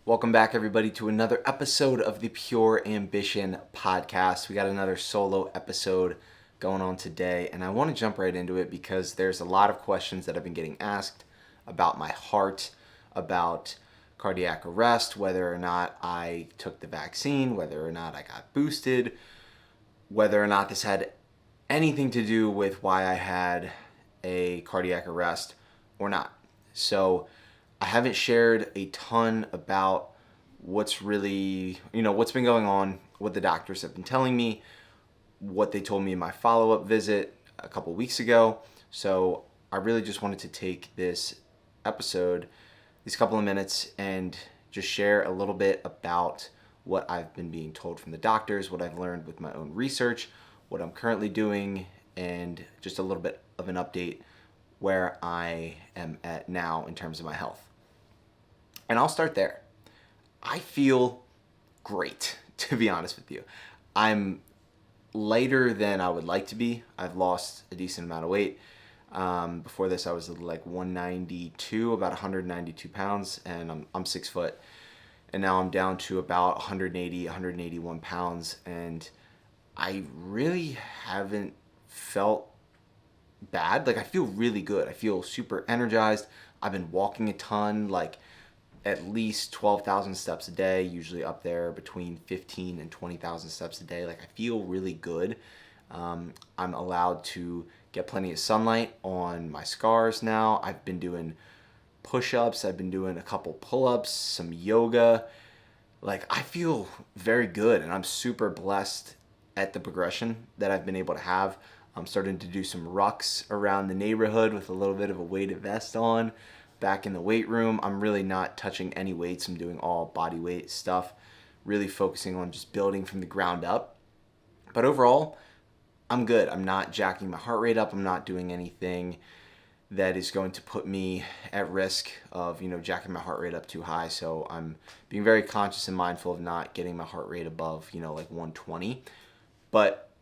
Welcome back, everybody, to another episode of the Pure Ambition podcast. We got another solo episode going on today, and I want to jump right into it because there's a lot of questions that I've been getting asked about my heart, about cardiac arrest, whether or not I took the vaccine, whether or not I got boosted, whether or not this had anything to do with why I had a cardiac arrest or not. So I haven't shared a ton about what's really, what's been going on, what the doctors have been telling me, what they told me in my follow-up visit a couple weeks ago. So I really just wanted to take this episode, these couple of minutes, and just share a little bit about what I've been being told from the doctors, what I've learned with my own research, what I'm currently doing, and just a little bit of an update where I am at now in terms of my health. And I'll start there. I feel great, to be honest with you. I'm lighter than I would like to be. I've lost a decent amount of weight. Before this, I was like 192, about 192 pounds, and I'm 6 foot. And now I'm down to about 180, 181 pounds, and I really haven't felt bad. Like, I feel really good. I feel super energized. I've been walking a ton, like at least 12,000 steps a day, usually up there between 15 and 20,000 steps a day. Like, I feel really good. I'm allowed to get plenty of sunlight on my scars now. I've been doing push-ups. I've been doing a couple pull-ups, some yoga. Like, I feel very good, and I'm super blessed at the progression that I've been able to have. I'm starting to do some rucks around the neighborhood with a little bit of a weighted vest on. Back in the weight room, I'm really not touching any weights. I'm doing all body weight stuff, really focusing on just building from the ground up. But overall, I'm good. I'm not jacking my heart rate up. I'm not doing anything that is going to put me at risk of, jacking my heart rate up too high. So I'm being very conscious and mindful of not getting my heart rate above, like 120. But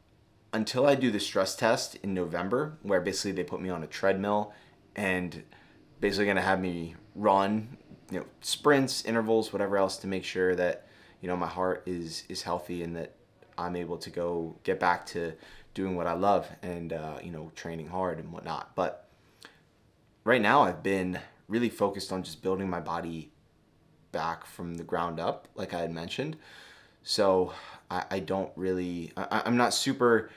until I do the stress test in November, where basically they put me on a treadmill and basically going to have me run, sprints, intervals, whatever else, to make sure that, my heart is healthy and that I'm able to go get back to doing what I love and, training hard and whatnot. But right now I've been really focused on just building my body back from the ground up, like I had mentioned. So I don't really, I'm not super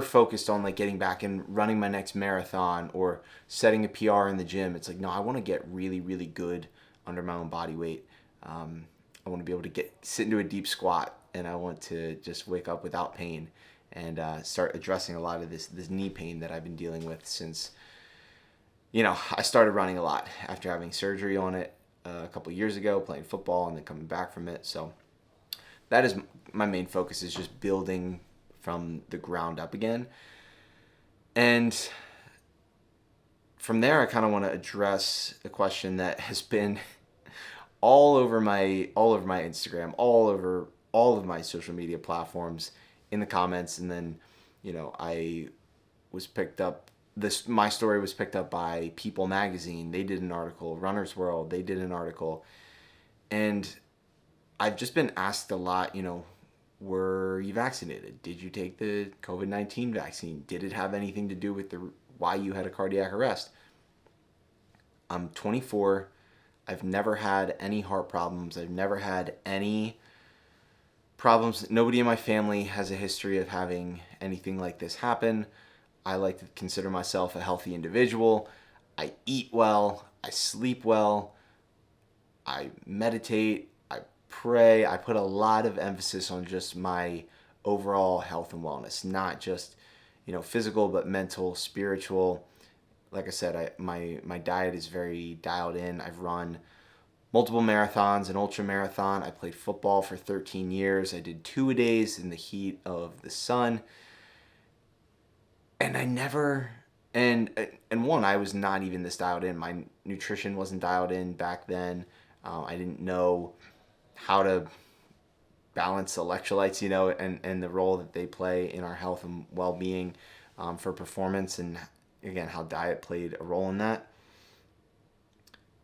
focused on like getting back and running my next marathon or setting a PR in the gym. It's like, no, I want to get really, really good under my own body weight. I want to be able to sit into a deep squat, and I want to just wake up without pain and start addressing a lot of this knee pain that I've been dealing with since, I started running a lot after having surgery on it a couple years ago, playing football and then coming back from it. So that is my main focus, is just building from the ground up again. And from there, I kind of want to address a question that has been all over my Instagram, all over all of my social media platforms, in the comments. And then, I was picked up, my story was picked up by People Magazine. They did an article. Runner's World, they did an article. And I've just been asked a lot, were you vaccinated? Did you take the COVID-19 vaccine? Did it have anything to do with why you had a cardiac arrest? I'm 24. I've never had any heart problems. I've never had any problems. Nobody in my family has a history of having anything like this happen. I like to consider myself a healthy individual. I eat well. I sleep well. I meditate. Pray. I put a lot of emphasis on just my overall health and wellness, not just, physical, but mental, spiritual. Like I said, my diet is very dialed in. I've run multiple marathons, an ultra marathon. I played football for 13 years. I did 2-a-days in the heat of the sun. And I never, and I was not even this dialed in. My nutrition wasn't dialed in back then. I didn't know how to balance electrolytes, and the role that they play in our health and well-being for performance, and again, how diet played a role in that.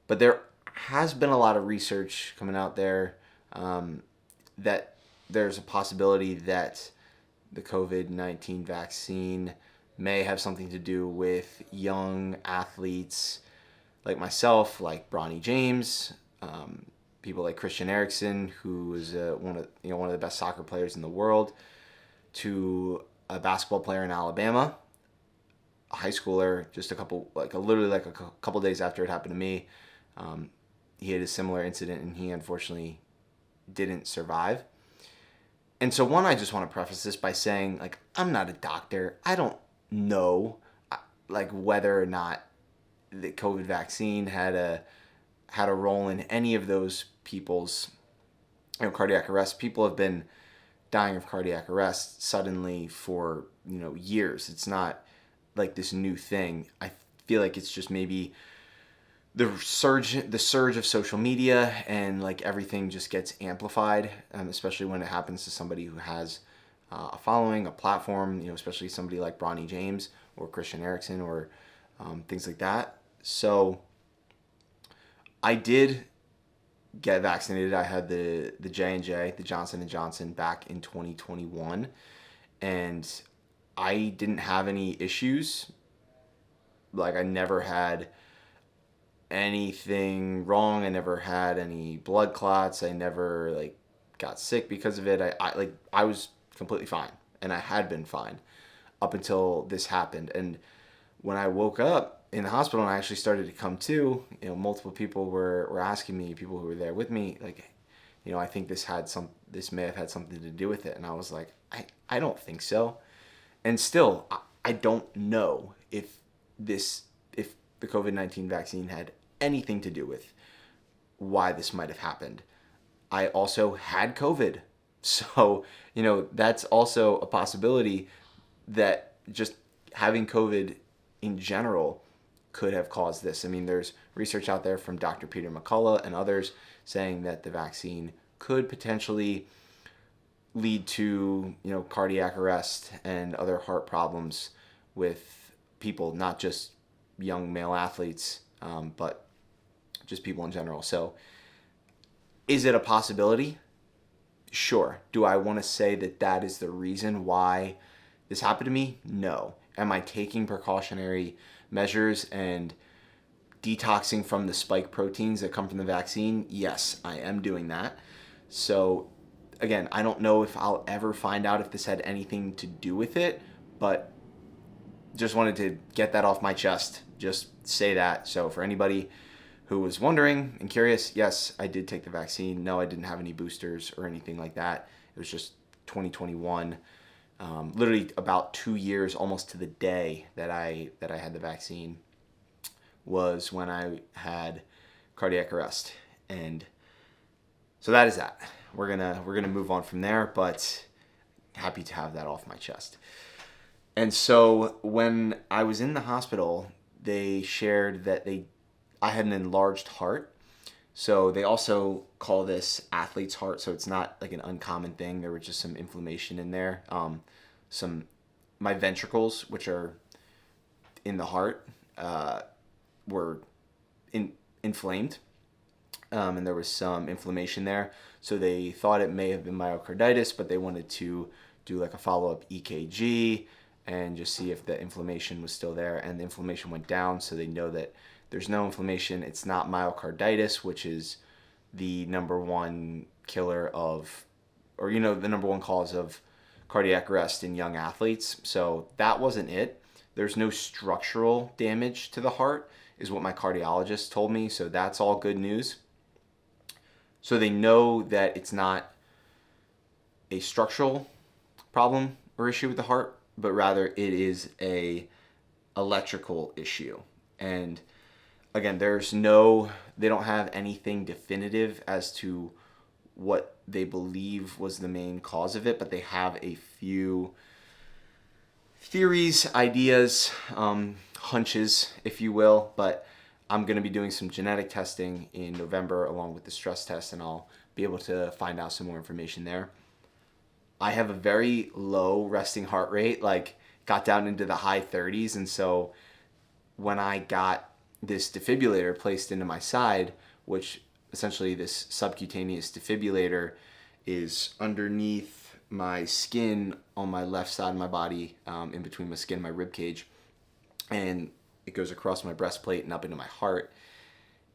But there has been a lot of research coming out there that there's a possibility that the COVID-19 vaccine may have something to do with young athletes like myself, like Bronny James, people like Christian Eriksen, who is one of the best soccer players in the world, to a basketball player in Alabama, a high schooler, literally a couple days after it happened to me. He had a similar incident and he unfortunately didn't survive. And so I just want to preface this by saying, like, I'm not a doctor. I don't know, like, whether or not the COVID vaccine had a role in any of those people's, cardiac arrest. People have been dying of cardiac arrest suddenly for, years. It's not like this new thing. I feel like it's just maybe the surge of social media, and like everything just gets amplified, especially when it happens to somebody who has a following, a platform, especially somebody like Bronny James or Christian Eriksen or things like that. So I did get vaccinated. I had the J&J, the Johnson & Johnson, back in 2021, and I didn't have any issues. Like, I never had anything wrong. I never had any blood clots. I never got sick because of it. I was completely fine, and I had been fine up until this happened. And when I woke up in the hospital and I actually started to come to, multiple people were asking me, people who were there with me, like, I think this may have had something to do with it. And I was like, I don't think so. And still, I don't know if the COVID-19 vaccine had anything to do with why this might have happened. I also had COVID. So, that's also a possibility that just having COVID in general could have caused this. I mean, there's research out there from Dr. Peter McCullough and others saying that the vaccine could potentially lead to, cardiac arrest and other heart problems with people, not just young male athletes, but just people in general. So is it a possibility? Sure. Do I want to say that is the reason why this happened to me? No. Am I taking precautionary measures and detoxing from the spike proteins that come from the vaccine? Yes, I am doing that. So again, I don't know if I'll ever find out if this had anything to do with it, but just wanted to get that off my chest. Just say that. So for anybody who was wondering and curious, yes, I did take the vaccine. No, I didn't have any boosters or anything like that. It was just 2021. Literally about 2 years, almost to the day that I had the vaccine, was when I had cardiac arrest. And so that is that. We're gonna move on from there, but happy to have that off my chest. And so when I was in the hospital, they shared that I had an enlarged heart. So they also call this athlete's heart. So it's not like an uncommon thing. There was just some inflammation in there. My ventricles, which are in the heart, were inflamed. And there was some inflammation there. So they thought it may have been myocarditis, but they wanted to do like a follow-up EKG and just see if the inflammation was still there. And the inflammation went down, so they know that there's no inflammation. It's not myocarditis, which is the number one killer of, or the number one cause of cardiac arrest in young athletes. So that wasn't it. There's no structural damage to the heart, is what my cardiologist told me. So that's all good news. So they know that it's not a structural problem or issue with the heart, but rather it is a electrical issue. And again, they don't have anything definitive as to what they believe was the main cause of it, but they have a few theories, ideas, hunches, if you will. But I'm going to be doing some genetic testing in November along with the stress test, and I'll be able to find out some more information there. I have a very low resting heart rate, got down into the high 30s, and so when I got this defibrillator placed into my side, which essentially this subcutaneous defibrillator is underneath my skin on my left side of my body, in between my skin and my rib cage, and it goes across my breastplate and up into my heart.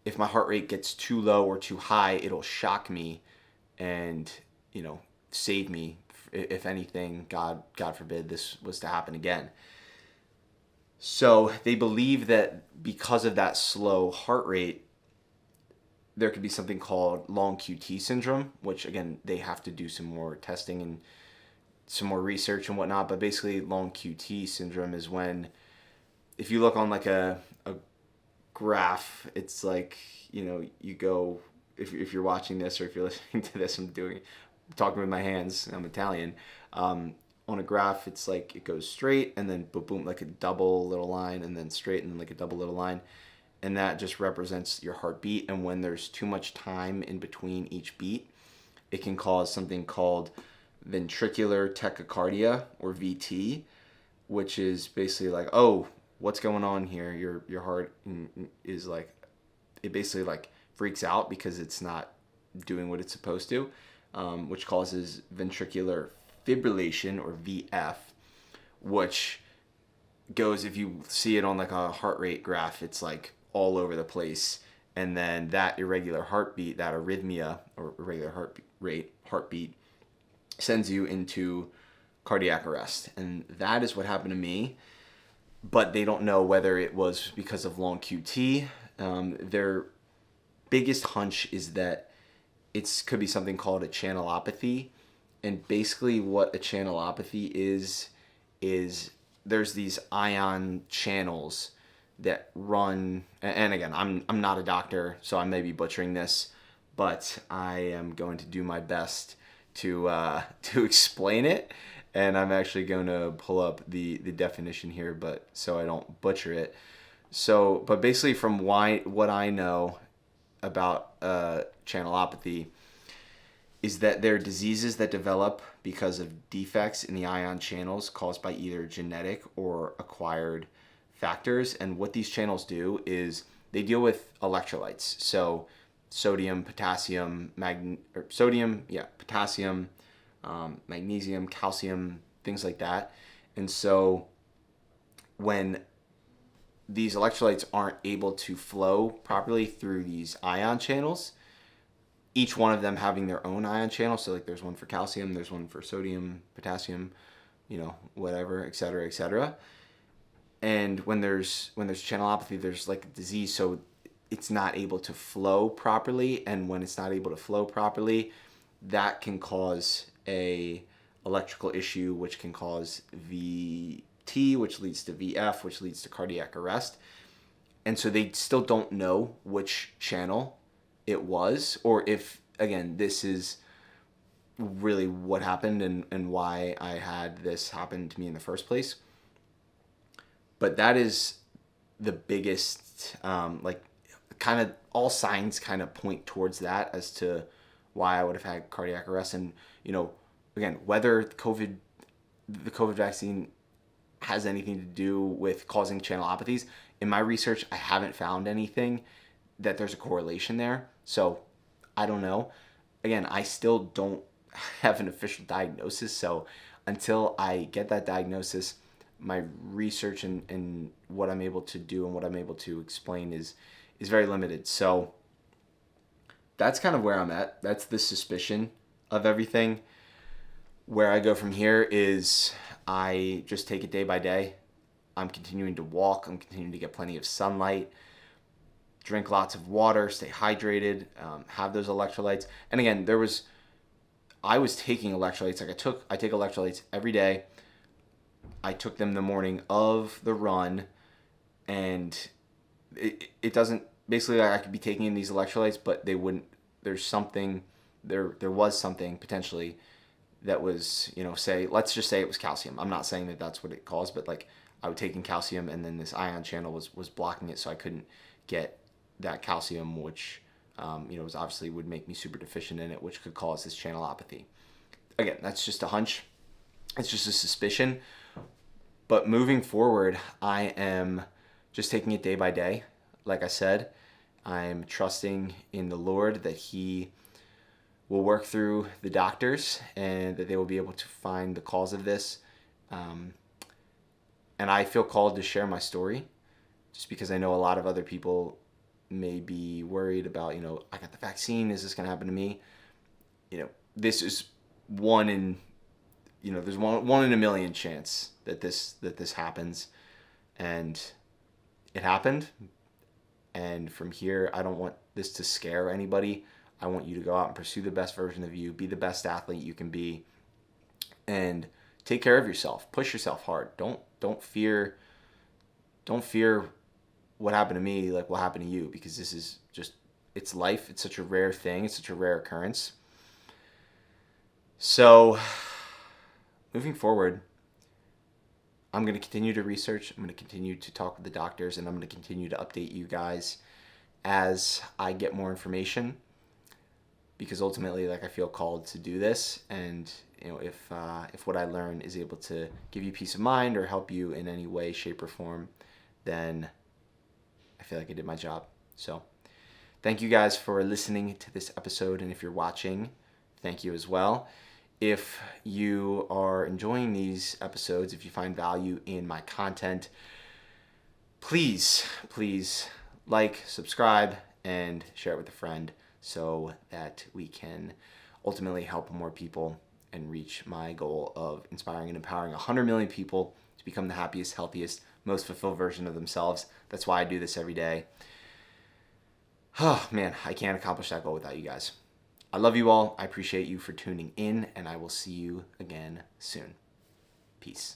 If my heart rate gets too low or too high, it'll shock me and, save me. If anything, God forbid this was to happen again. So they believe that because of that slow heart rate, there could be something called long QT syndrome, which again, they have to do some more testing and some more research and whatnot. But basically long QT syndrome is when, if you look on like a graph, it's like, you go, if you're watching this or if you're listening to this, I'm talking with my hands, I'm Italian. On a graph, it's like it goes straight and then boom, boom, like a double little line, and then straight and then like a double little line. And that just represents your heartbeat. And when there's too much time in between each beat, it can cause something called ventricular tachycardia, or VT, which is basically like, oh, what's going on here? Your heart is like, it basically like freaks out because it's not doing what it's supposed to, which causes ventricular fibrillation, or VF, which goes, if you see it on like a heart rate graph, it's like all over the place. And then that irregular heartbeat, that arrhythmia or irregular heartbeat sends you into cardiac arrest. And that is what happened to me. But they don't know whether it was because of long QT. Their biggest hunch is that it could be something called a channelopathy. And basically what a channelopathy is there's these ion channels that run, and again, I'm not a doctor, so I may be butchering this, but I am going to do my best to explain it. And I'm actually going to pull up the definition here, but so I don't butcher it. So, but basically from what I know about channelopathy is that they're diseases that develop because of defects in the ion channels caused by either genetic or acquired factors. And what these channels do is they deal with electrolytes. So sodium, potassium, potassium, magnesium, calcium, things like that. And so when these electrolytes aren't able to flow properly through these ion channels, each one of them having their own ion channel. So like there's one for calcium, there's one for sodium, potassium, whatever, et cetera, et cetera. And when there's channelopathy, there's like a disease, so it's not able to flow properly. And when it's not able to flow properly, that can cause a electrical issue, which can cause VT, which leads to VF, which leads to cardiac arrest. And so they still don't know which channel it was, or if, again, this is really what happened and why I had this happen to me in the first place. But that is the biggest, kind of all signs kind of point towards that as to why I would have had cardiac arrest. And, again, whether the COVID vaccine has anything to do with causing channelopathies, in my research, I haven't found anything that there's a correlation there. So I don't know. Again, I still don't have an official diagnosis. So until I get that diagnosis, my research and what I'm able to do and what I'm able to explain is very limited. So that's kind of where I'm at. That's the suspicion of everything. Where I go from here is I just take it day by day. I'm continuing to walk. I'm continuing to get plenty of sunlight, drink lots of water, stay hydrated, have those electrolytes. And again, I was taking electrolytes. Like I take electrolytes every day. I took them the morning of the run, and it doesn't, basically I could be taking in these electrolytes, but they wouldn't, there was something potentially that was, let's just say it was calcium. I'm not saying that that's what it caused, but like I would take in calcium and then this ion channel was blocking it, so I couldn't get that calcium, which, was obviously would make me super deficient in it, which could cause this channelopathy. Again, that's just a hunch. It's just a suspicion. But moving forward, I am just taking it day by day. Like I said, I'm trusting in the Lord that He will work through the doctors and that they will be able to find the cause of this. And I feel called to share my story just because I know a lot of other people may be worried about, I got the vaccine, is this going to happen to me? This is one in, there's one in a million chance that this happens, and it happened. And from here, I don't want this to scare anybody. I want you to go out and pursue the best version of you, be the best athlete you can be, and take care of yourself. Push yourself hard. Don't fear what happened to me like what happened to you, because this is just, it's life. It's such a rare thing. It's such a rare occurrence. So moving forward, I'm going to continue to research. I'm going to continue to talk with the doctors, and I'm going to continue to update you guys as I get more information, because ultimately, I feel called to do this. And if what I learn is able to give you peace of mind or help you in any way, shape, or form, then I feel like I did my job. So thank you guys for listening to this episode, and if you're watching, thank you as well. If you are enjoying these episodes, if you find value in my content, please like, subscribe, and share it with a friend so that we can ultimately help more people and reach my goal of inspiring and empowering 100 million people to become the happiest, healthiest, most fulfilled version of themselves. That's why I do this every day. Oh man, I can't accomplish that goal without you guys. I love you all. I appreciate you for tuning in, and I will see you again soon. Peace.